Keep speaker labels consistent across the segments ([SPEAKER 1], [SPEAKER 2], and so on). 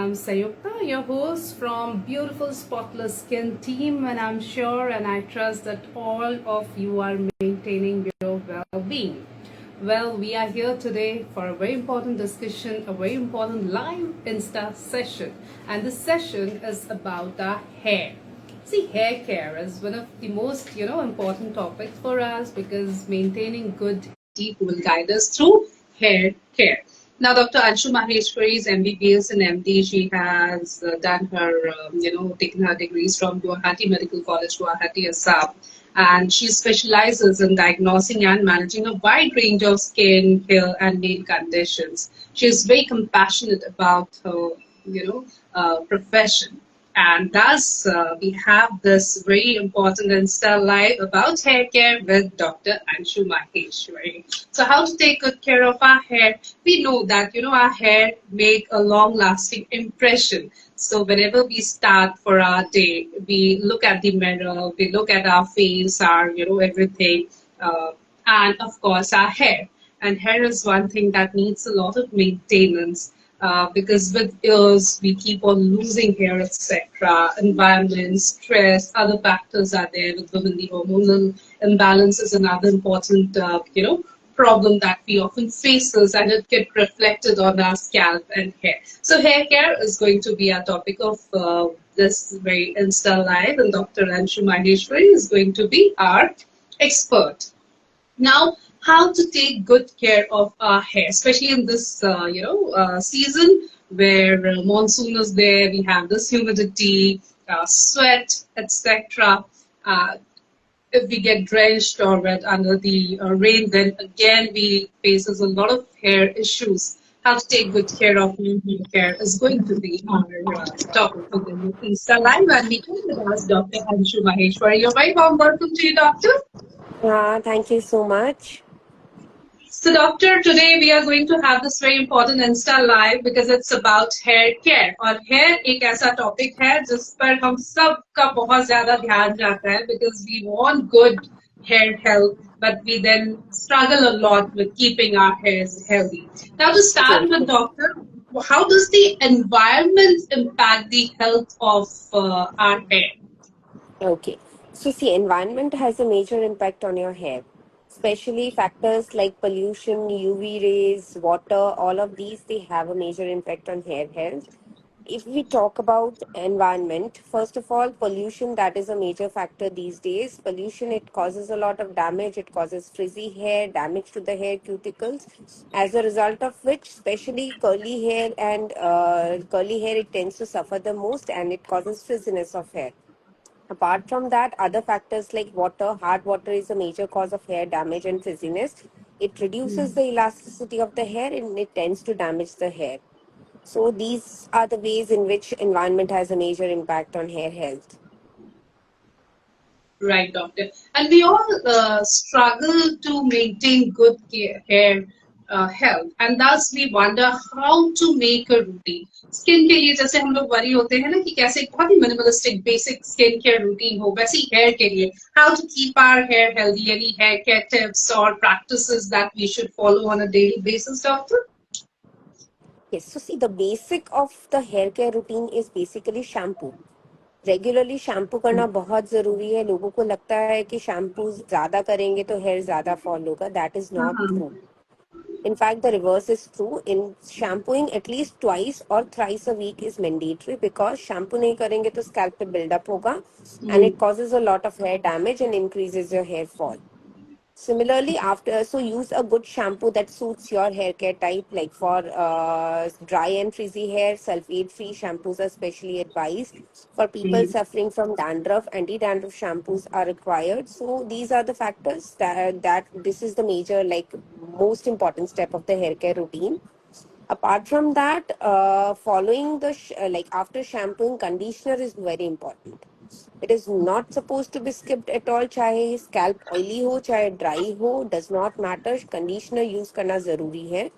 [SPEAKER 1] I'm Sayukta, your host from Beautiful Spotless Skin team, and I'm sure and I trust that all of you are maintaining your well-being. Well, we are here today for a very important discussion, a very important live Insta session, and this session is about the hair. See, hair care is one of the most, important topics for us because maintaining good deep will guide us through hair care. Now, Dr. Anshu Maheshwari is MBBS and MD. She has done her, taken her degrees from Guwahati Medical College, Guwahati, Assam. And she specializes in diagnosing and managing a wide range of skin, hair, and nail conditions. She is very compassionate about her, profession. And thus, we have this very important Insta live about hair care with Dr. Anshu Maheshwari. So, how to take good care of our hair? We know that our hair make a long-lasting impression. So, whenever we start for our day, we look at the mirror, we look at our face, our everything, and of course our hair. And hair is one thing that needs a lot of maintenance because with years we keep on losing hair, etc. Environment, stress, other factors are there. With women, the hormonal imbalance is another important, problem that we often faces, and it gets reflected on our scalp and hair. So hair care is going to be our topic of this very Insta live, and Dr. Anshu Maheshwari is going to be our expert. Now, how to take good care of our hair, especially in this, season where monsoon is there, we have this humidity, sweat, etc. If we get drenched or wet under the rain, then again we faces a lot of hair issues. How to take good care of your hair care is going to be our topic for the Insta Live, and we can with us Dr. Anshu Maheshwari. You're very warm welcome to you, Doctor.
[SPEAKER 2] Thank you so much.
[SPEAKER 1] So, doctor, today we are going to have this very important Insta live because it's about hair care. और hair एक ऐसा topic है जिस पर हम सब का बहुत ज़्यादा ध्यान जाता है because we want good hair health, but we then struggle a lot with keeping our hairs healthy. Now, to start
[SPEAKER 2] Yes.
[SPEAKER 1] with, doctor, how does the environment impact the health of our hair?
[SPEAKER 2] Okay. So, see, environment has a major impact on your hair, especially factors like pollution, UV rays, water, all of these, they have a major impact on hair health. If we talk about environment, first of all, pollution, that is a major factor these days. Pollution, it causes a lot of damage. It causes frizzy hair, damage to the hair cuticles, as a result of which, especially curly hair, it tends to suffer the most, and it causes frizziness of hair. Apart from that, other factors like water, hard water is a major cause of hair damage and frizziness. It reduces the elasticity of the hair and it tends to damage the hair. So these are the ways in which environment has a major impact on hair health.
[SPEAKER 1] Right, doctor. And we all struggle to maintain good hair health, and thus we wonder how to make a routine. Skin के लिए जैसे हम लोग worry होते हैं ना कि कैसे एक बहुत ही minimalistic basic skin care routine हो, वैसे ही hair के लिए how to keep our hair healthy, any hair care tips or practices that we should follow on a daily basis, doctor?
[SPEAKER 2] Yes, so see, the basic of the hair care routine is basically shampoo. Regularly shampoo करना बहुत ज़रूरी है. लोगों को लगता है कि shampoo ज़्यादा करेंगे तो हेयर ज़्यादा फॉल होगा. That is not true. In fact, the reverse is true. In shampooing at least twice or thrice a week is mandatory because shampoo नहीं करेंगे तो scalp पे build up होगा and it causes a lot of hair damage and increases your hair fall. Similarly, use a good shampoo that suits your hair care type. Like for dry and frizzy hair, sulfate-free shampoos are specially advised. For people suffering from dandruff, anti-dandruff shampoos are required. So these are the factors that this is the major, like most important step of the hair care routine. Apart from that, following like after shampooing, conditioner is very important. It is not supposed to be skipped at all. चाहे scalp oily हो, चाहे dry हो, does not matter. Conditioner use करना जरूरी है.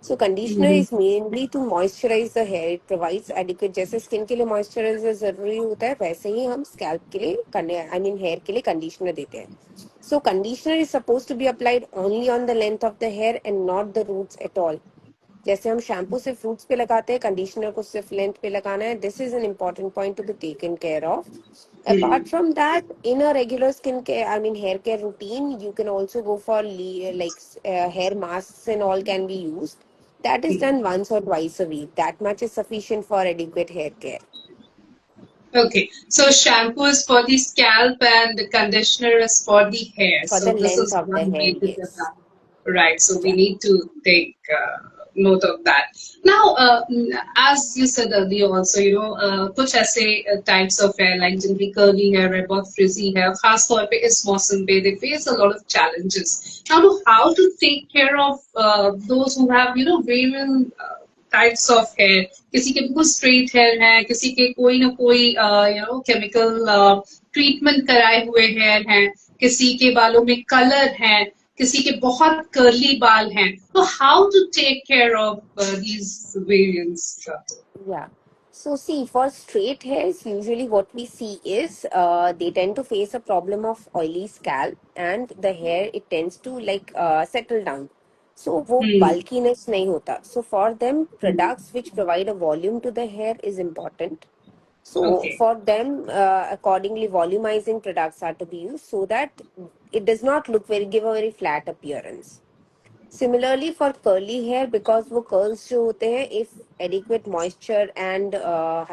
[SPEAKER 2] So conditioner is mainly to moisturize the hair. It provides adequate. जैसे skin के लिए moisturizer जरूरी होता है, वैसे ही हम scalp के लिए, hair के लिए conditioner देते हैं. So conditioner is supposed to be applied only on the length of the hair and not the roots at all. जैसे हम शैम्पू सिर्फ रूट्स पे लगाते हैं, कंडीशनर को सिर्फ लेंथ पे लगाना है. This is an important point to be taken care of. Apart from that, in a regular skin care, I mean hair care routine, you can also go for hair masks and all can be used. That is done once or twice a week. That much is sufficient for adequate hair care.
[SPEAKER 1] Okay, so shampoo is for the scalp and the conditioner is for the hair.
[SPEAKER 2] For the
[SPEAKER 1] So this
[SPEAKER 2] length
[SPEAKER 1] is
[SPEAKER 2] of the
[SPEAKER 1] one
[SPEAKER 2] hair,
[SPEAKER 1] way to
[SPEAKER 2] yes.
[SPEAKER 1] develop. Right, so we
[SPEAKER 2] Yeah.
[SPEAKER 1] need to take note of that. Now, as you said earlier also, कुछ ऐसे types of hair like जिनकी curly hair है, बहुत frizzy hair, खास तौर पे इस मौसम पे they face a lot of challenges. Now, how to take care of those who have, various types of hair. किसी के बिल्कुल स्ट्रेट हेयर है, किसी के कोई ना कोई केमिकल ट्रीटमेंट कराए हुए हेयर हैं, किसी के बालों में कलर है, किसी के बहुत कर्ली बाल हैं. तो how to take care of these variants?
[SPEAKER 2] Yeah. So see, for straight hairs, usually what we see is they tend to face a problem of oily scalp and the hair it tends to settle down. So वो bulkiness नहीं होता. So for them, products which provide a volume to the hair is important. So
[SPEAKER 1] Okay.
[SPEAKER 2] for them, accordingly, volumizing products are to be used so that it does not give a very flat appearance. Similarly for curly hair, because वो curls जो होते हैं, if adequate moisture and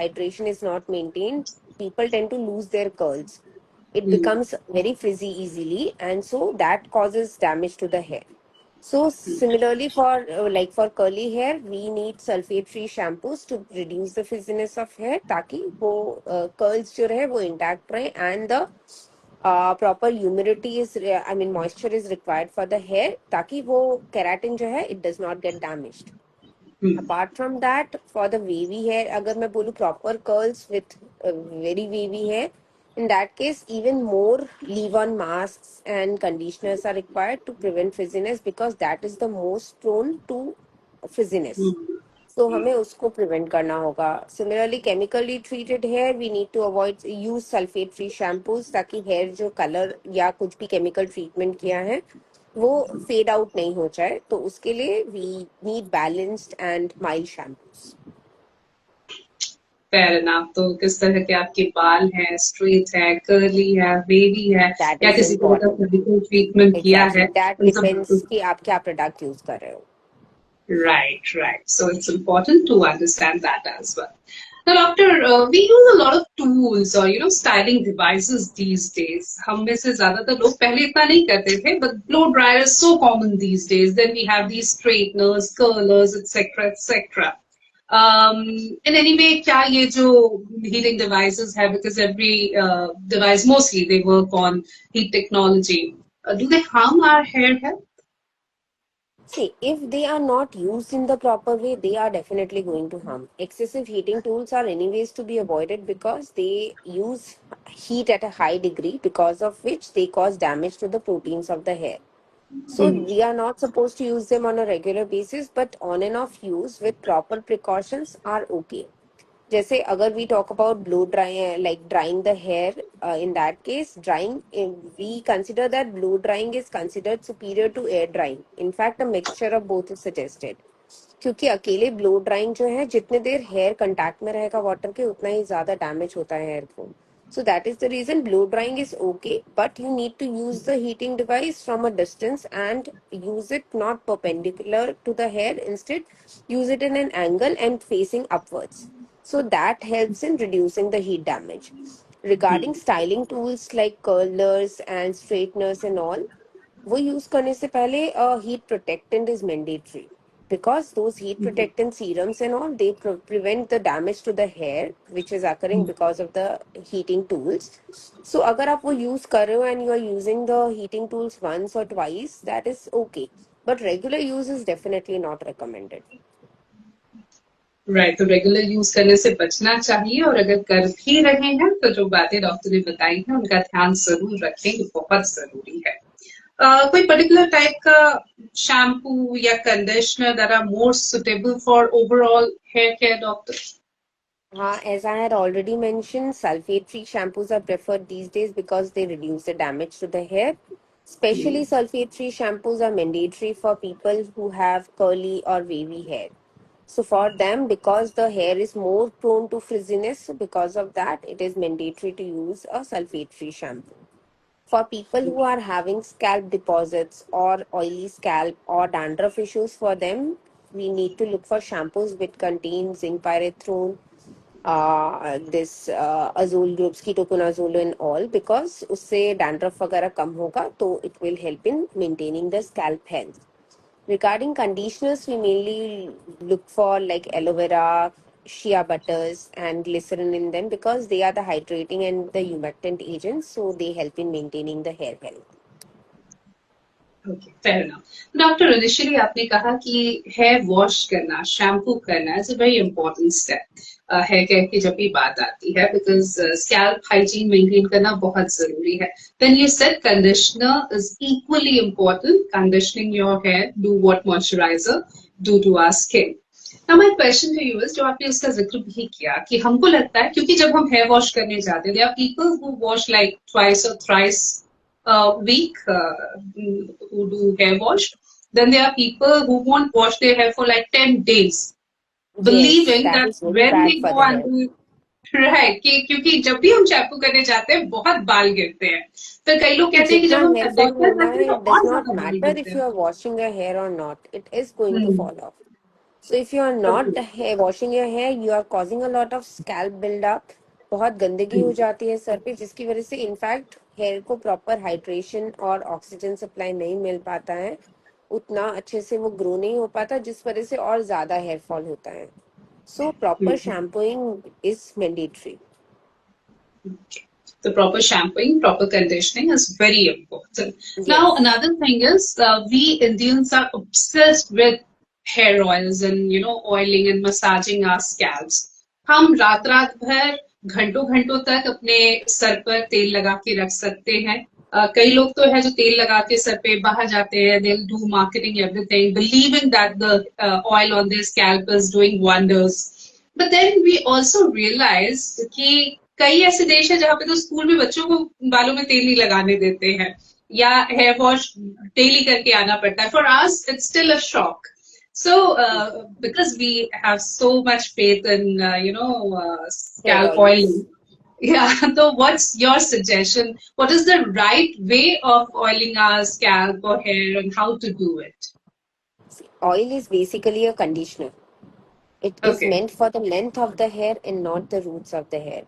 [SPEAKER 2] hydration is not maintained, people tend to lose their curls. It becomes very frizzy easily, and so that causes damage to the hair. So similarly for curly hair, we need sulfate-free shampoos to reduce the frizziness of hair, ताकि वो curls जो रहे वो intact रहे and the proper humidity is moisture is required for the hair ताकि वो keratin जो है it does not get damaged. Apart from that, for the wavy hair, अगर मैं बोलूँ proper curls with very wavy hair, in that case even more leave-on masks and conditioners are required to prevent frizziness because that is the most prone to frizziness. So हमें उसको prevent करना होगा. Similarly, chemically treated hair, we need to use sulfate free shampoos ताकि hair जो color या कुछ भी chemical treatment किया है वो fade out नहीं हो जाए. तो उसके लिए we need balanced and mild shampoos.
[SPEAKER 1] Fair enough. तो किस तरह के आपके बाल हैं, स्ट्रेट है, कर्ली है, वेवी है,
[SPEAKER 2] That
[SPEAKER 1] या
[SPEAKER 2] is
[SPEAKER 1] किसी तरह का
[SPEAKER 2] important.
[SPEAKER 1] मेडिकल ट्रीटमेंट किया
[SPEAKER 2] Exactly.
[SPEAKER 1] है,
[SPEAKER 2] That
[SPEAKER 1] उन
[SPEAKER 2] depends
[SPEAKER 1] सब.
[SPEAKER 2] कि आप क्या product use कर रहे हो.
[SPEAKER 1] Right, right. So it's important to understand that as well. Now, doctor, we use a lot of tools or styling devices these days. हम में से ज्यादातर लोग पहले इतना नहीं करते थे, but blow dryer is so common these days. Then we have these straighteners, curlers, etc., etc. In any way, क्या ये जो heating devices है, because every device mostly they work on heat technology. Do they harm our hair health?
[SPEAKER 2] See, if they are not used in the proper way, they are definitely going to harm. Excessive heating tools are anyways to be avoided because they use heat at a high degree, because of which they cause damage to the proteins of the hair. So we are not supposed to use them on a regular basis, but on and off use with proper precautions are okay. जैसे अगर we talk about blow drying, like drying the hair, in that case drying, we consider that blow drying is considered superior to air drying. In fact, a mixture of both is suggested. क्योंकि अकेले blow drawing जो है, जितने देर hair contact में रहेगा water के, उतना ही ज्यादा डैमेज होता है हेयर को. So that is the reason blow drying is okay, but you need to use the heating device from a distance and use it not perpendicular to the hair. Instead, use it in an angle and facing upwards. So that helps in reducing the heat damage. Regarding styling tools like curlers and straighteners and all, वो use करने से पहले heat protectant is mandatory, because those heat protectant serums and all, they prevent the damage to the hair which is occurring because of the heating tools. So अगर आप वो use कर रहे हो and you are using the heating tools once or twice, that is okay, but regular use is definitely not recommended.
[SPEAKER 1] Right. तो regular use करने से बचना चाहिए, और अगर कर भी रहे हैं तो जो बातें डॉक्टर ने बताई हैं उनका ध्यान जरूर रखें, ये बहुत जरूरी है. कोई पर्टिकुलर टाइप का शैम्पू या conditioner that are more suitable for overall hair care, doctor?
[SPEAKER 2] As I had already mentioned, sulfate-free shampoos are preferred these days because they reduce the damage to the hair. Especially sulfate-free shampoos are mandatory for people who have curly or wavy hair. So for them, because the hair is more prone to frizziness, because of that, it is mandatory to use a sulfate-free shampoo. For people who are having scalp deposits or oily scalp or dandruff issues, for them, we need to look for shampoos which contain zinc pyrethrone, this azole groups, ketoconazole and all, because उससे dandruff वगैरह कम होगा तो it will help in maintaining the scalp health. Regarding conditioners, we mainly look for like aloe vera, shea butters, and glycerin in them because they are the hydrating and the humectant agents, so they help in maintaining the hair health.
[SPEAKER 1] Okay fair enough doctor initially आपने कहा कि hair wash करना shampoo करना is a very important step hair care की जब भी बात आती है बिकॉज स्कैल्प हाइजीन मेंटेन करना बहुत जरूरी है then you said conditioner is equally important conditioning your hair do what moisturiser do to our skin Now my question to you is जो आपने उसका जिक्र भी किया कि हमको लगता है क्योंकि जब हम हेयर वॉश करने जाते हैं there are people who wash like twice or thrice a week who do hair wash. Then there are people who won't wash their hair for like 10 days,
[SPEAKER 2] Yes,
[SPEAKER 1] believing
[SPEAKER 2] that
[SPEAKER 1] that
[SPEAKER 2] is very
[SPEAKER 1] when
[SPEAKER 2] bad
[SPEAKER 1] they
[SPEAKER 2] for
[SPEAKER 1] go
[SPEAKER 2] the
[SPEAKER 1] and
[SPEAKER 2] hair.
[SPEAKER 1] do right कि क्योंकि जब भी हम shampoo करने जाते हैं बहुत बाल गिरते हैं तो कई लोग
[SPEAKER 2] कि
[SPEAKER 1] कहते हैं कि
[SPEAKER 2] जितना
[SPEAKER 1] जब हम
[SPEAKER 2] हेयर फॉल
[SPEAKER 1] कंडीशनर
[SPEAKER 2] होना
[SPEAKER 1] करते
[SPEAKER 2] है,
[SPEAKER 1] हैं तो
[SPEAKER 2] it does
[SPEAKER 1] और
[SPEAKER 2] not
[SPEAKER 1] ज्यादा बाल
[SPEAKER 2] matter
[SPEAKER 1] गिरते
[SPEAKER 2] if you
[SPEAKER 1] हैं
[SPEAKER 2] are washing your hair or not, it is going to
[SPEAKER 1] hmm
[SPEAKER 2] fall off. So if you are not
[SPEAKER 1] okay
[SPEAKER 2] washing your hair, you are causing a lot of scalp build-up. बहुत गंदगी हो जाती है sir पे, जिसकी वजह से in fact hair को प्रॉपर हाइड्रेशन और ऑक्सीजन सप्लाई नहीं मिल पाता है, उतना अच्छे से वो ग्रो नहीं हो पाता, जिस वजह से और ज्यादा हेयर फॉल होता है. So proper shampooing is mandatory.
[SPEAKER 1] The proper shampooing, proper conditioning is very important. Now,
[SPEAKER 2] yes.
[SPEAKER 1] another thing is we Indians are obsessed with hair oils and oiling and massaging our scalps. हम रात रात भर घंटों घंटों तक अपने sir पर तेल लगा के रख सकते हैं. कई लोग तो है जो तेल लगा के सर पे बाहर जाते हैं. They'll do marketing everything, believing that the oil on their scalp is doing wonders. But then we also realize कि कई ऐसे देश है जहां पे तो स्कूल में बच्चों को बालों में तेल नहीं लगाने देते हैं या हेयर वॉश डेली करके आना पड़ता है for us it's still a shock so because we have so much faith in
[SPEAKER 2] hair
[SPEAKER 1] scalp oiling
[SPEAKER 2] oils.
[SPEAKER 1] yeah so what's your suggestion what is the right way of oiling our scalp or hair and how to do it
[SPEAKER 2] Oil is basically a conditioner. It is
[SPEAKER 1] okay
[SPEAKER 2] meant for the length of the hair and not the roots of the hair.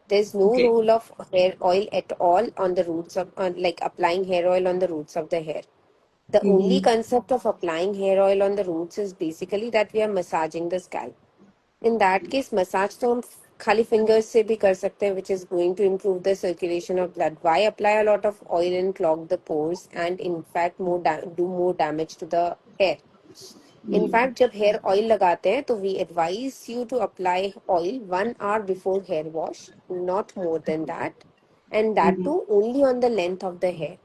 [SPEAKER 2] There's no
[SPEAKER 1] okay
[SPEAKER 2] role of hair oil at all on the roots of, like applying hair oil on the roots of the hair. The only
[SPEAKER 1] mm-hmm.
[SPEAKER 2] concept of applying hair oil on the roots is basically that we are massaging the scalp. In that case, massage तो हम खाली fingers से भी कर सकते हैं, which is going to improve the circulation of blood. Why apply a lot of oil and clog the pores and in fact do more damage to the hair? In fact जब hair oil लगाते हैं तो we advise you to apply oil 1 hour before hair wash, not more than that, and that
[SPEAKER 1] Mm-hmm.
[SPEAKER 2] To only on the length of the hair.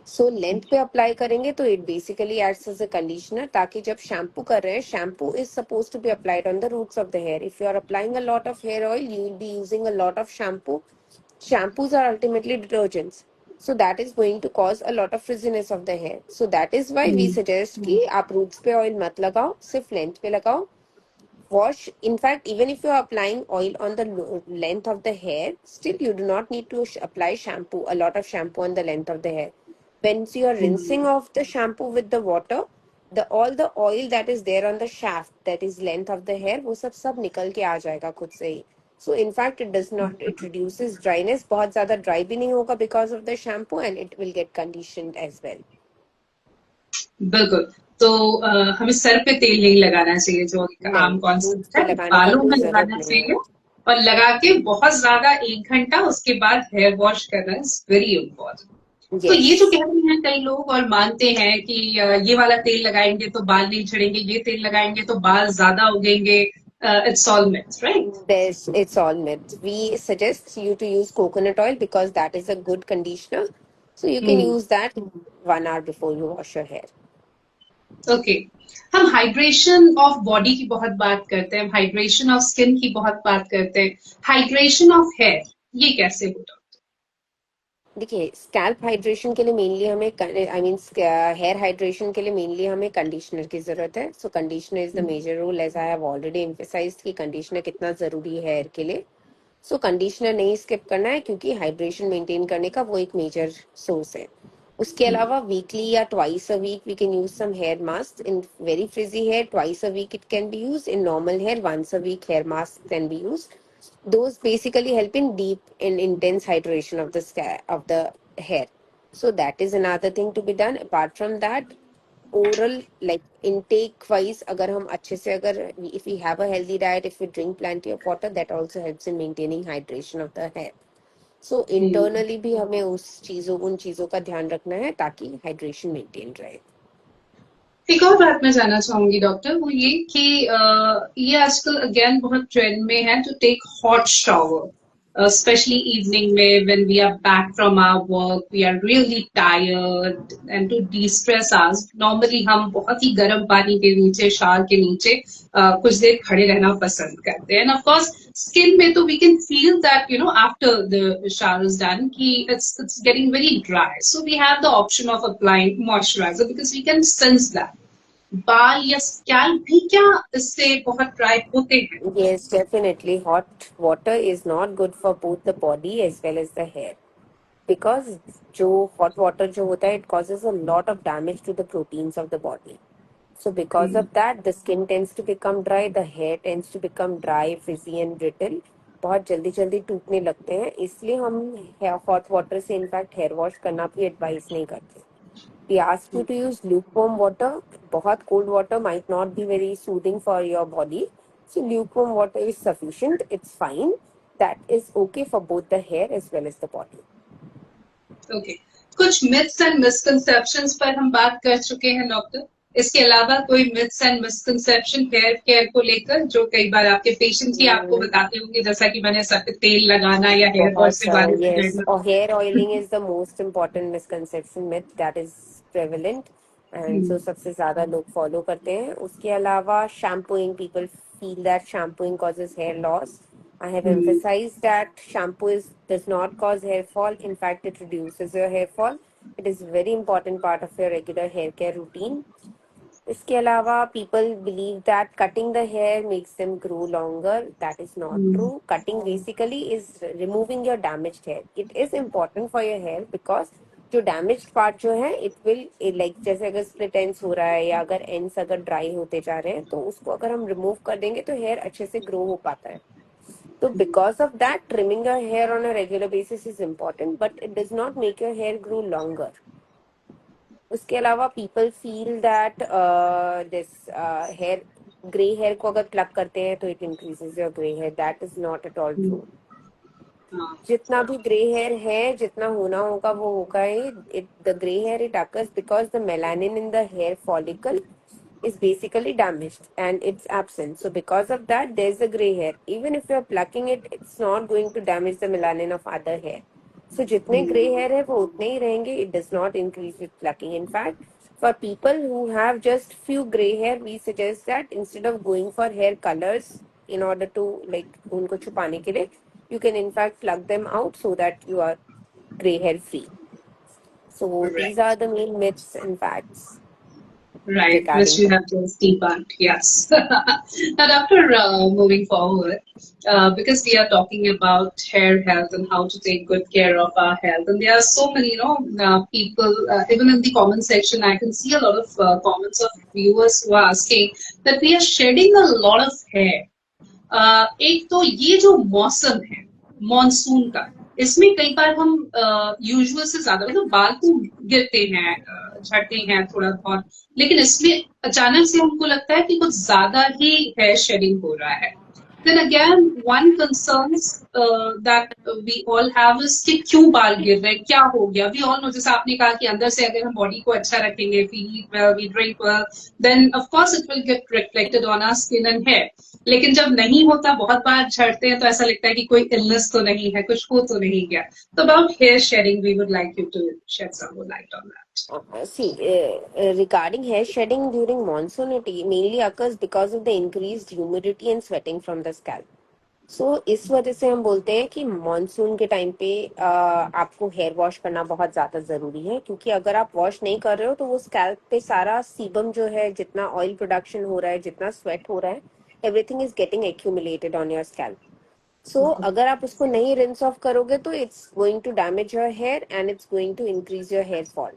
[SPEAKER 2] So length पे apply करेंगे तो it basically acts as a conditioner, ताकि जब shampoo कर रहे हैं, shampoo is suppose to be applied on the roots of the hair. If you are applying a lot of hair oil, you will be using a lot of shampoo. Shampoos are ultimately detergents, so that is going to cause a lot of frizziness of the hair. So that is why we suggest कि आप roots पे oil मत लगाओ, सिर्फ length पे लगाओ. Wash. In fact, even if you are applying oil on the length of the hair, still you do not need to apply shampoo, a lot of shampoo on the length of the hair. When you are rinsing off the shampoo with the water, the all the oil that is there on the shaft, that is length of the hair, वो सब निकल के आ जाएगा खुद से ही. So in fact, it does not, it reduces dryness. बहुत ज़्यादा dry भी नहीं होगा because of the shampoo, and it will get conditioned as well.
[SPEAKER 1] बिल्कुल तो हमें सर पे तेल नहीं लगाना चाहिए जो एक आम
[SPEAKER 2] नहीं, roots
[SPEAKER 1] कॉन्सेप्ट
[SPEAKER 2] पे
[SPEAKER 1] है
[SPEAKER 2] लगाने का
[SPEAKER 1] बालों
[SPEAKER 2] कोई
[SPEAKER 1] में
[SPEAKER 2] जरूरत
[SPEAKER 1] लगाना
[SPEAKER 2] नहीं है.
[SPEAKER 1] चाहिए और लगा के बहुत ज्यादा 1 घंटा उसके बाद हेयर वॉश करना इज वेरी इम्पोर्टेंट तो ये जो
[SPEAKER 2] Yes.
[SPEAKER 1] कह रहे हैं कई लोग और मानते हैं कि ये वाला तेल लगाएंगे तो बाल नहीं झड़ेंगे ये तेल लगाएंगे तो बाल ज्यादा उगेंगे it's all myths right
[SPEAKER 2] It's all myth. We suggest you to use coconut oil because that is a good conditioner. So you can use that 1 hour before you wash your hair.
[SPEAKER 1] Okay हम hydration of body की बहुत बात करते हैं hydration of skin की बहुत बात करते हैं हाइड्रेशन ऑफ हेयर ये कैसे होता
[SPEAKER 2] देखिए, स्कैल्प हाइड्रेशन के लिए मेनली हमें आई मीन हेयर हाइड्रेशन के लिए मेनली हमें कंडीशनर की जरूरत है. So conditioner is the major role, as I have already emphasised कि कंडीशनर कितना जरूरी है हेयर के लिए. सो कंडीशनर नहीं स्किप करना है, क्योंकि हाइड्रेशन मेंटेन करने का वो एक मेजर सोर्स है. उसके अलावा वीकली या twice a week we can use some hair mask. In very frizzy hair twice a week it can be use. In normal hair once a week hair mask can be use. Those basically help in deep and intense hydration of the of the hair. So that is another thing to be done. Apart from that, oral like intake wise, agar hum अच्छे से अगर if we have a healthy diet, if we drink plenty of water, that also helps in maintaining hydration of the hair. So internally भी हमें उन चीजों का ध्यान रखना है ताकि hydration maintain रहे.
[SPEAKER 1] एक और बात मैं जानना चाहूंगी डॉक्टर, वो ये कि ये आजकल अगेन बहुत ट्रेंड में है to take hot shower, specially evening में when we are back from our work, we are really tired and to destress as normally हम बहुत ही गर्म पानी के नीचे, शावर के नीचे कुछ देर खड़े रहना पसंद करते हैं. एंड ऑफ कोर्स स्किन में तो we can feel that after the shower is done कि it's getting very dry, so we have the option of applying moisturiser because we can sense that. बाल या स्कैल्प भी क्या इससे बहुत dry होते हैं?
[SPEAKER 2] Yes, definitely. Hot water is not good for both the body as well as the hair. Because जो hot water जो होता है, it causes a lot of damage to the proteins of the body. So because of that, the skin tends to become dry, the hair tends to become dry, frizzy and brittle. बहुत जल्दी जल्दी टूटने लगते हैं, इसलिए हम hot water से in fact hair wash करना भी एडवाइस नहीं करते. We ask you to use lukewarm water. बहुत cold water might not be very soothing for your body. So lukewarm water is sufficient. It's fine. That is okay for both the hair as well as the body.
[SPEAKER 1] Okay, कुछ myths and misconceptions पर हम बात कर चुके हैं doctor. इसके अलावा कोई myths and misconception hair care को लेकर जो कई बार आपके पेशेंट्स ही आपको बताते होंगे, जैसा कि मैंने तेल लगाना या हेयर वॉश
[SPEAKER 2] बहुत
[SPEAKER 1] से बाल
[SPEAKER 2] yes,
[SPEAKER 1] झड़ना?
[SPEAKER 2] or hair oiling is the most important misconception myth that is prevalent, and so सबसे ज्यादा लोग follow करते हैं. उसके अलावा shampooing, people feel that shampooing causes hair loss. I have emphasized that shampoo does not cause hair fall. In fact, it reduces your hair fall. It is a very important part of your regular hair care routine. इसके अलावा people believe that cutting the hair makes them grow longer. That is not true. Cutting basically is removing your damaged hair. It is important for your hair because जो damaged part जो है it will like जैसे अगर split ends हो रहा है या अगर ends अगर dry होते जा रहे हैं तो उसको अगर हम remove कर देंगे तो hair अच्छे से grow हो पाता है. तो because of that, trimming your hair on a regular basis is important, but it does not make your hair grow longer. उसके अलावा people feel that this hair grey hair को अगर प्लग करते हैं तो it increases your grey hair. That is not at all true. जितना भी grey hair है, जितना होना होगा वो होगा ही. It the grey hair it occurs because the melanin in the hair follicle is basically damaged and it's absent. So because of that, there's a gray hair. Even if you're plucking it, it's not going to damage the melanin of other hair. So जितने gray hair है वो उतने ही रहेंगे. It does not increase with plucking. In fact, for people who have just few gray hair, we suggest that instead of going for hair colors in order to like उनको छुपाने के लिए, you can in fact plug them out so that you are gray hair free. So these are
[SPEAKER 1] Right.
[SPEAKER 2] the main myths and facts
[SPEAKER 1] Right, which
[SPEAKER 2] regarding
[SPEAKER 1] you
[SPEAKER 2] hair.
[SPEAKER 1] have just debunked, yes. Now, Doctor, moving forward, because we are talking about hair health and how to take good care of our health, and there are so many, people, even in the comment section, I can see a lot of comments of viewers who are asking that we are shedding a lot of hair. एक तो ये जो मौसम है monsoon का, इसमें कई बार हम यूजुअल से ज्यादा मतलब बाल तो गिरते हैं, झड़ते हैं थोड़ा बहुत, लेकिन इसमें अचानक से हमको लगता है कि कुछ ज्यादा ही हेयर शेडिंग हो रहा है. Then again, one concerns that we all have is कि क्यों बाल गिर रहे हैं, क्या हो गया. We all know, जैसे आपने कहा कि अंदर से अगर हम बॉडी को अच्छा रखेंगे, we eat well, we drink well, then of course it will get reflected on our skin and hair. लेकिन जब नहीं होता, बहुत बार झड़ते हैं तो ऐसा लगता है कि कोई इलनेस तो नहीं है, कुछ हो तो नहीं गया. तो about hair shedding we would like you to shed some more light on that.
[SPEAKER 2] See, regarding hair shedding during monsoon, it mainly occurs because of the increased humidity and sweating from the scalp. इस वजह से हम बोलते हैं कि monsoon के time पे आपको हेयर वॉश करना बहुत ज्यादा जरूरी है, क्योंकि अगर आप वॉश नहीं कर रहे हो तो वो स्कैल्प पे सारा सीबम जो है, जितना ऑयल प्रोडक्शन हो रहा है, जितना स्वेट हो रहा है, everything is getting accumulated on your scalp. So अगर आप उसको नहीं रिंस ऑफ करोगे तो it's going to damage your hair and it's going to increase your hair fall.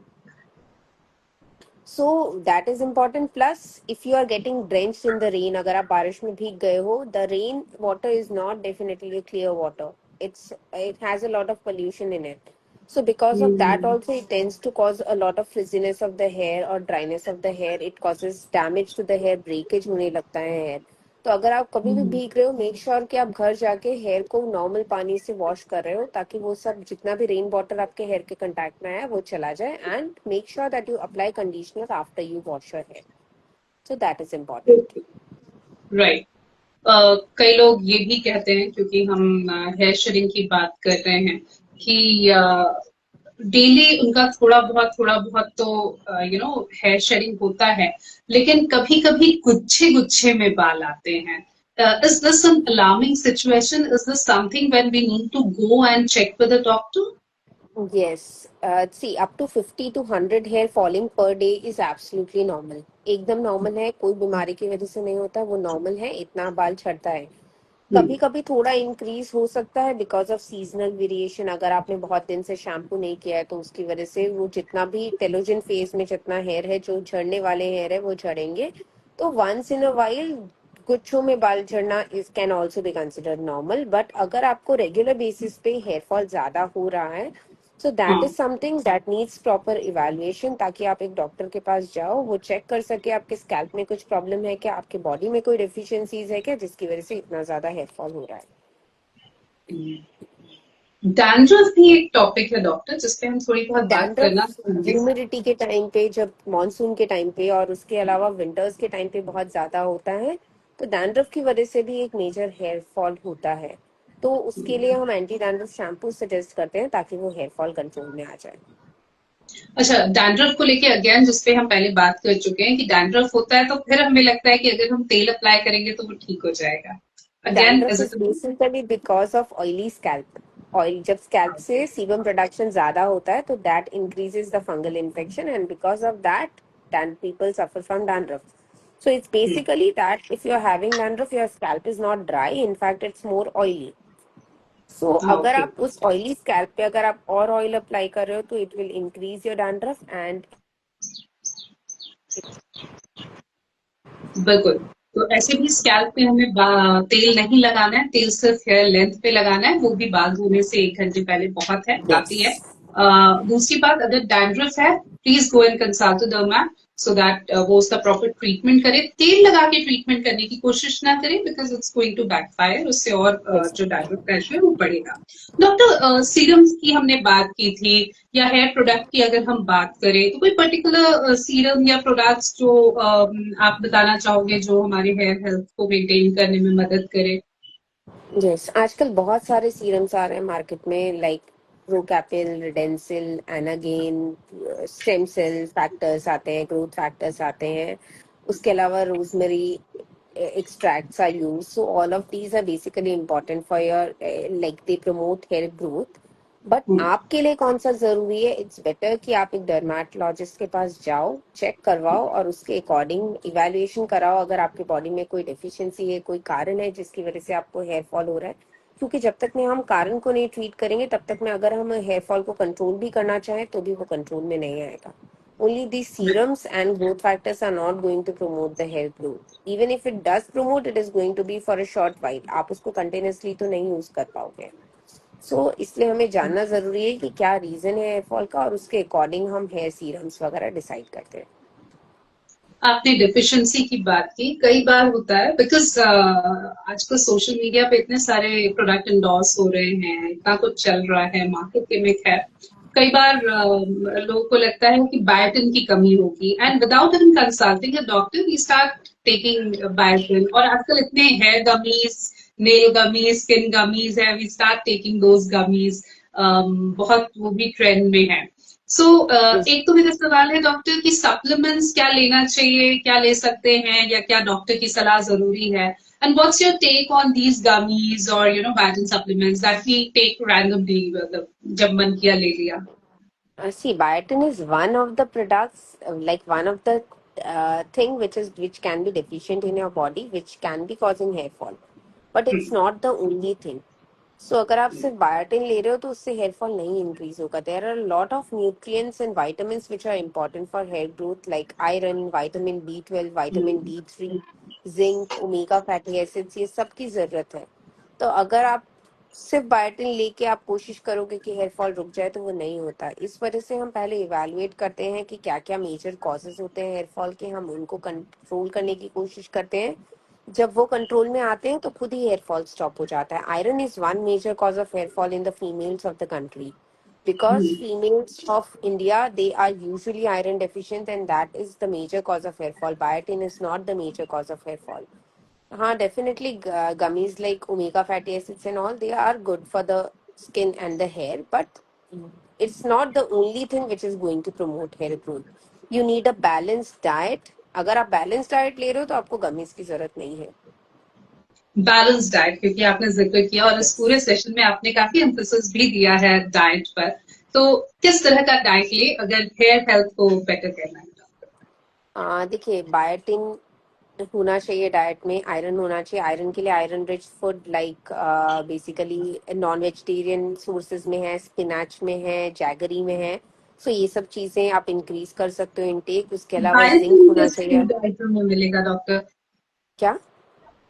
[SPEAKER 2] So that is important. Plus if you are getting drenched in the rain, अगर आप बारिश में भीग गए हो, the rain water is not definitely clear water. It has a lot of pollution in it. So because of that
[SPEAKER 1] hmm,
[SPEAKER 2] also it tends to cause a lot of frizziness of the hair or dryness of the hair. It causes damage to the hair, breakage होने लगता है hair. तो अगर आप कभी भी
[SPEAKER 1] हम्म,
[SPEAKER 2] भीग रहे हो, मेक श्योर कि आप घर जाके हेयर को नॉर्मल पानी से वॉश कर रहे हो, ताकि वो सब जितना भी रेन वाटर आपके हेयर के कांटेक्ट में है वो चला जाए. And make sure that you apply conditioner after you wash your hair. So that is important.
[SPEAKER 1] Right. कई लोग ये भी कहते हैं, क्योंकि हम हेयर शेयरिंग की बात कर रहे हैं, कि डेली उनका थोड़ा बहुत तो हेयर शेयरिंग होता है, लेकिन कभी कभी गुच्छे गुच्छे में बाल आते हैं. Is this an alarming situation? Is this something when we need to go and check with the doctor?
[SPEAKER 2] Yes. See, up to 50 to 100 hair falling per day is absolutely normal. एकदम नॉर्मल है, कोई बीमारी की वजह से नहीं होता, वो नॉर्मल है, इतना बाल झड़ता है. कभी कभी थोड़ा इंक्रीज हो सकता है बिकॉज ऑफ सीजनल वेरिएशन. अगर आपने बहुत दिन से शैम्पू नहीं किया है तो उसकी वजह से वो जितना भी टेलोजन फेज में जितना हेयर है, जो झड़ने वाले हेयर है, वो झड़ेंगे. तो वंस इन अ वाइल गुच्छों में बाल झड़ना is can also be considered normal. But अगर आपको रेगुलर बेसिस पे हेयर फॉल ज्यादा हो रहा है, सो दैट इज
[SPEAKER 1] हाँ.
[SPEAKER 2] Something that needs proper evaluation, ताकि आप एक डॉक्टर के पास जाओ, वो चेक कर सके आपके स्कैल्प में कुछ प्रॉब्लम है क्या, आपके बॉडी में कोई डेफिशिएंसीज है क्या, जिसकी वजह से इतना ज्यादा हेयर फॉल हो रहा है.
[SPEAKER 1] डैंड्रफ भी एक टॉपिक है डॉक्टर, जिस पे हम थोड़ी बहुत बात
[SPEAKER 2] डैंड्रफ
[SPEAKER 1] करना चाहेंगे.
[SPEAKER 2] ह्यूमिडिटी के टाइम पे, जब मानसून के टाइम पे और उसके अलावा विंटर्स के टाइम पे बहुत ज्यादा होता है, तो डैंड्रफ की वजह से भी एक मेजर हेयर फॉल होता है. तो उसके लिए हम एंटी डैंड्रफ शैम्पू सजेस्ट करते हैं ताकि वो हेयर फॉल कंट्रोल में आ जाए.
[SPEAKER 1] अच्छा, डैंड्रफ को लेके अगेन, जिस पे हम पहले बात कर चुके हैं, कि डैंड्रफ होता है तो फिर हमें लगता है कि अगर हम तेल अप्लाई करेंगे तो वो ठीक हो जाएगा. Again,
[SPEAKER 2] dandruff
[SPEAKER 1] is
[SPEAKER 2] is
[SPEAKER 1] it?
[SPEAKER 2] Basically because of oily scalp. Oil जब स्कैल्प से सीबम प्रोडक्शन ज्यादा होता है तो that increases the fungal infection, and because of that people suffer from dandruff. So it's basically that if you're having dandruff, your scalp is not dry. In fact, it's more oily. So अगर
[SPEAKER 1] okay.
[SPEAKER 2] आप उस oily scalp पे अगर आप और oil apply कर रहे हो तो it will increase your dandruff and
[SPEAKER 1] बिल्कुल. तो ऐसे भी स्कैल्प पे हमें तेल नहीं लगाना है, तेल सिर्फ हेयर लेंथ पे लगाना है, वो भी बाल धोने से 1 घंटे पहले बहुत है, काफी है.
[SPEAKER 2] yes.
[SPEAKER 1] दूसरी बात, अगर डैंड्रफ है, please go and consult the डर्मैट, so that वो उसका प्रॉपर ट्रीटमेंट करे. तेल लगा के ट्रीटमेंट करने की कोशिश ना करें, because it's going to backfire. उससे और
[SPEAKER 2] Yes.
[SPEAKER 1] जो डैंड्रफ का इशू है वो बढ़ेगा. डॉक्टर, सीरम्स की हमने बात की थी, या हेयर प्रोडक्ट की अगर हम बात करें, तो कोई पर्टिकुलर सीरम या प्रोडक्ट्स जो आप बताना चाहोगे, जो हमारे हेयर हेल्थ को मेंटेन करने में मदद करे?
[SPEAKER 2] Yes. आजकल बहुत सारे सीरम्स आ रहे हैं मार्केट में, like Procapil, रिडेंसिल, एनागेन, stem cell factors आते हैं, ग्रोथ फैक्टर्स आते हैं. उसके अलावा rosemary extracts are used. So all of these are basically important for your like they promote hair growth. But आपके लिए कौन सा जरूरी है, इट्स बेटर कि आप एक डर्मेटोलॉजिस्ट के पास जाओ, चेक करवाओ और उसके अकॉर्डिंग इवेल्युएशन कराओ. अगर आपके बॉडी में कोई डेफिशिएंसी है, कोई कारण है जिसकी वजह से आपको हेयर फॉल हो रहा है, क्योंकि जब तक में हम कारण को नहीं ट्रीट करेंगे तब तक में अगर हम हेयर फॉल को कंट्रोल भी करना चाहें तो भी वो कंट्रोल में नहीं आएगा. Only these serums and growth factors are not going to promote the hair growth. Even if it does promote, it is going to be for a short while. आप उसको continuously तो नहीं यूज कर पाओगे. इसलिए हमें जानना जरूरी है कि क्या रीजन है हेयर फॉल का, और उसके अकॉर्डिंग हम हेयर सीरम्स वगैरह डिसाइड करते हैं.
[SPEAKER 1] आपने डिफिशिएंसी की बात की. कई बार होता है, बिकॉज आजकल सोशल मीडिया पे इतने सारे प्रोडक्ट इंडोर्स हो रहे हैं, इतना कुछ चल रहा है मार्केट में. खैर, कई बार लोगों को लगता है कि बायोटिन की कमी होगी, and without even consulting a doctor we start taking biotin. और आजकल इतने hair gummies, nail gummies, skin gummies है, we start taking those gummies. बहुत वो भी ट्रेंड में है. सो एक तो मेरा सवाल है डॉक्टर कि सप्लीमेंट्स क्या लेना चाहिए, क्या ले सकते हैं, या क्या डॉक्टर की सलाह जरूरी है? And what's your take on these gummies और biotin supplements that we take randomly, मतलब जब मन किया ले लिया?
[SPEAKER 2] See, biotin is one of the products, like one of the thing which can be deficient in your body, which can be causing hair fall. But it's not the only thing. So अगर आप सिर्फ biotin ले रहे हो तो उससे hair fall नहीं increase होगा. There are lot of nutrients and vitamins which are important for hair growth like iron, vitamin B12, vitamin D3, zinc, omega fatty acids, ये सब की जरूरत है. तो अगर आप सिर्फ बायोटिन लेके आप कोशिश करोगे कि हेयर फॉल रुक जाए तो वो नहीं होता. इस वजह से हम पहले इवेलुएट करते हैं कि क्या क्या मेजर कॉजेज होते हैं हेयर फॉल के, हम उनको कंट्रोल करने की कोशिश करते हैं. जब वो कंट्रोल में आते हैं तो खुद ही हेयर फॉल स्टॉप हो जाता है. Iron is one major cause of hair fall in the females of the country because females of India, they are usually iron deficient and that is the major cause of hair fall. Biotin is not the major cause of hair fall. हाँ, definitely gummies like omega fatty acids and all, they are good for the skin and the hair, but it's not the only thing which is going to promote hair growth. You need a balanced diet. अगर आप balance diet ले रहे हो तो आपको gummies की जरूरत नहीं है.
[SPEAKER 1] बैलेंस डाइट, क्योंकि आपने जिक्र किया और इस
[SPEAKER 2] Yes.
[SPEAKER 1] पूरे सेशन में आपने काफी एम्फेसिस भी दिया है डाइट पर. तो किस तरह का डाइट ले अगर हेयर हेल्थ को बेटर करना है?
[SPEAKER 2] देखिए, बायोटिन होना चाहिए डाइट में, आयरन होना चाहिए. आयरन के लिए iron rich food like basically non vegetarian sources में है, स्पिनाच में है, जैगरी में है. सो ये सब चीजें आप इंक्रीज कर सकते हो इनटेक. उसके अलावा जिंक
[SPEAKER 1] बायोटिन
[SPEAKER 2] होना
[SPEAKER 1] किस
[SPEAKER 2] चाहिए.
[SPEAKER 1] फूड आइटम में मिलेगा डॉक्टर?
[SPEAKER 2] क्या?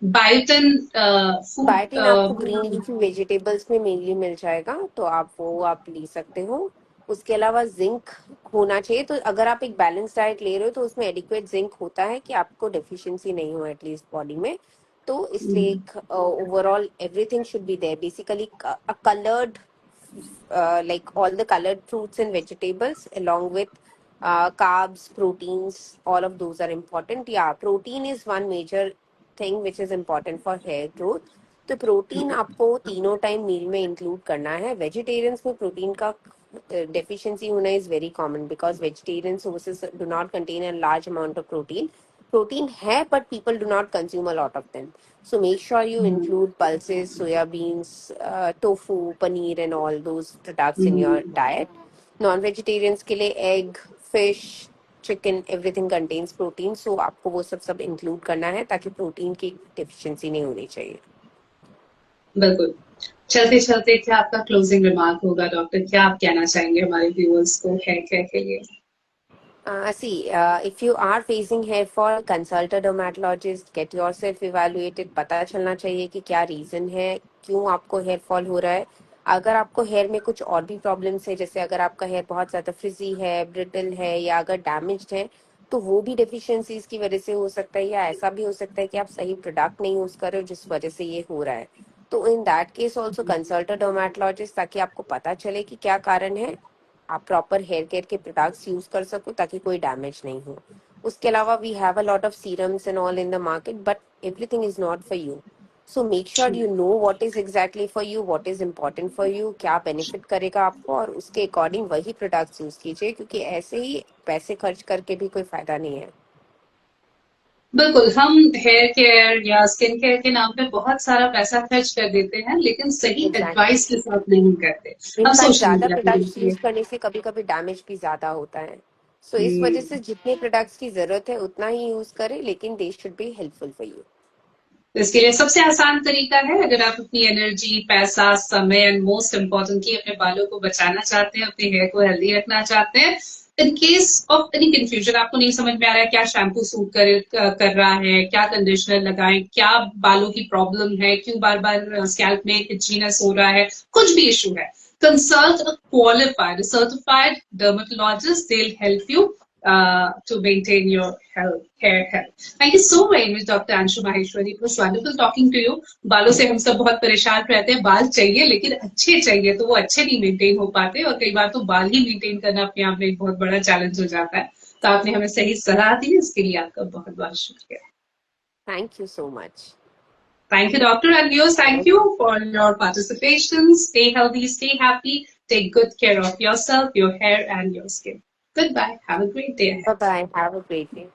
[SPEAKER 1] बायोटिन फूड
[SPEAKER 2] बायोटिन आपको ग्रीन लीफी वेजिटेबल्स में मेनली मिल जाएगा, तो आप ले सकते हो. उसके अलावा जिंक होना चाहिए. तो अगर आप एक बैलेंस डाइट ले रहे हो तो उसमें एडिक्वेट जिंक होता है कि आपको डेफिशिएंसी नहीं हो एटलीस्ट बॉडी में. तो इसलिए overall everything should be there. Basically coloured like all the colored fruits and vegetables along with carbs, proteins, all of those are important. Yeah, protein is one major thing which is important for hair growth. तो protein आपको तीनों time मील में include करना है. Vegetarians में protein का deficiency होना is very common because vegetarian sources do not contain a large amount of protein. Protein है but people do not consume a lot of them. So make sure you include pulses, soya beans, tofu, paneer, and all those products in your diet. Non-vegetarians के लिए egg, fish, chicken, everything contains protein. So आपको वो सब include करना है ताकि protein की deficiency नहीं होनी चाहिए.
[SPEAKER 1] बिल्कुल. चलते चलते क्या आपका क्लोजिंग रिमार्क होगा डॉक्टर? क्या आप कहना चाहेंगे हमारे व्यूअर्स को हेयर केयर के लिए?
[SPEAKER 2] If you are facing hair fall, consult a dermatologist, get yourself evaluated. पता चलना चाहिए कि क्या रीजन है, क्यों आपको हेयर फॉल हो रहा है. अगर आपको हेयर में कुछ और भी प्रॉब्लम्स है, जैसे अगर आपका हेयर बहुत ज्यादा फ्रिजी है, ब्रिटल है, या अगर डैमेज्ड है, तो वो भी डेफिशिएंसीज की वजह से हो सकता है. या ऐसा भी हो सकता है कि आप सही प्रोडक्ट नहीं यूज कर रहे हो जिस वजह से ये हो रहा है. तो in that case also consult a dermatologist ताकि आपको पता चले कि क्या कारण है. आप प्रॉपर हेयर केयर के प्रोडक्ट्स यूज कर सको ताकि कोई डैमेज नहीं हो. उसके अलावा we have a lot of serums and all in the market but everything is not for you. So make sure you know what is exactly for you, what is important for you, क्या benefit करेगा आपको, और उसके according वही products use कीजिए, क्योंकि ऐसे ही पैसे खर्च करके भी कोई फायदा नहीं है.
[SPEAKER 1] बिल्कुल. हम हेयर केयर या स्किन केयर के नाम पे बहुत सारा पैसा खर्च कर देते हैं, लेकिन सही
[SPEAKER 2] एग्जैक्टली.
[SPEAKER 1] एडवाइस के साथ नहीं करते. हम
[SPEAKER 2] इनफैक्ट
[SPEAKER 1] सोशल
[SPEAKER 2] ज्यादा
[SPEAKER 1] मीडिया पे
[SPEAKER 2] प्रोडक्ट्स
[SPEAKER 1] देखिए.
[SPEAKER 2] यूज करने से कभी कभी डैमेज भी ज्यादा होता है. सो इस वजह से जितने प्रोडक्ट्स की जरूरत है उतना ही यूज करें, लेकिन they should be helpful for you.
[SPEAKER 1] तो इसके लिए सबसे आसान तरीका है, अगर आप अपनी एनर्जी, पैसा, समय एंड मोस्ट इम्पोर्टेंटली अपने बालों को बचाना चाहते हैं, अपने हेयर को हेल्दी रखना चाहते हैं, in case of any confusion, आपको नहीं समझ में आ रहा है क्या शैम्पू सूट कर रहा है, क्या कंडीशनर लगाएं, क्या बालों की प्रॉब्लम है, क्यों बार बार स्कैल्प में इचीनेस हो रहा है, कुछ भी इशू है, consult a qualified, a certified dermatologist. They'll help you to maintain your health, hair health. Thank you so very much, Dr. Anshu Maheshwari. It was wonderful talking to you. बालों से हम सब बहुत परेशान रहते हैं. बाल चाहिए लेकिन अच्छे चाहिए, तो वो अच्छे नहीं मेंटेन हो पाते, और कई बार तो बाल ही मेंटेन करना अपने आप में एक बहुत बड़ा चैलेंज हो जाता है. तो आपने हमें सही सलाह दी, इसके लिए आपका बहुत बहुत शुक्रिया.
[SPEAKER 2] Thank you so much.
[SPEAKER 1] Thank you, Doctor. And viewers, thank you for your participation. Stay healthy, stay happy. Take good care of yourself, your hair, and your skin. Goodbye. Have a great day ahead.
[SPEAKER 2] Bye bye. Have a great day.